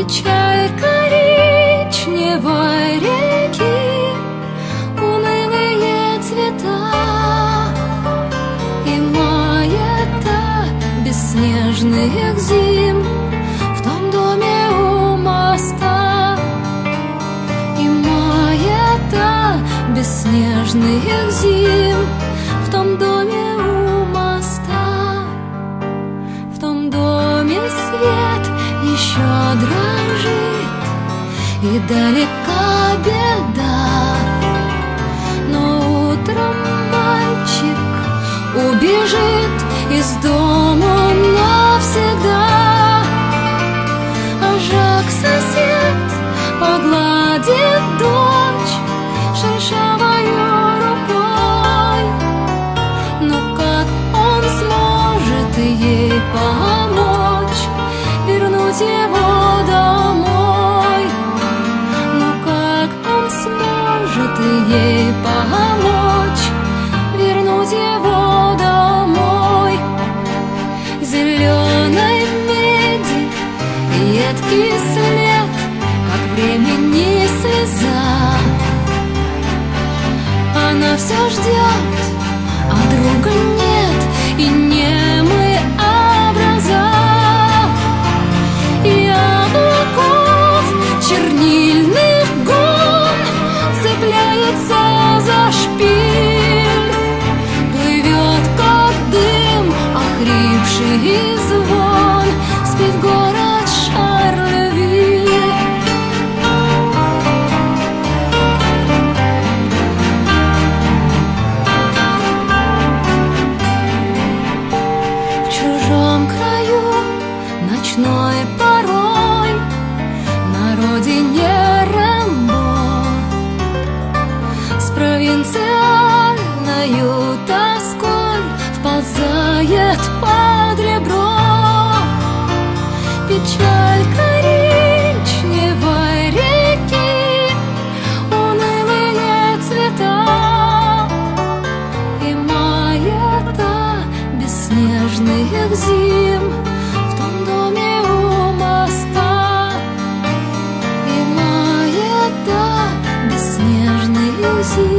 Печаль коричневой реки, унылые цвета и маята бесснежных зим в том доме у моста. И маята бесснежных зим в том доме у моста. В том доме свет еще дрожит, и далека беда, но утром мальчик убежит из дому навсегда. А Жак сосед погладит дочь шершавою рукой. Но как он сможет ей помочь вернуть его домой? Ну как он сможет ей помочь вернуть его домой? Зеленой меди едкий след, как времени слеза. Она все ждет, а друга нет, и немы образа. И облаков чернильных гон цепляется за шпиль, плывет как дым охрипший звон, спит город Шарлевиль. В чужом краю ночной порой, на родине Рэмбо, с провинциальною тоской вползает под ребро. Печаль коричневой реки, унылые цвета и маята бесснежных зим в том доме у моста. И маята бесснежных зим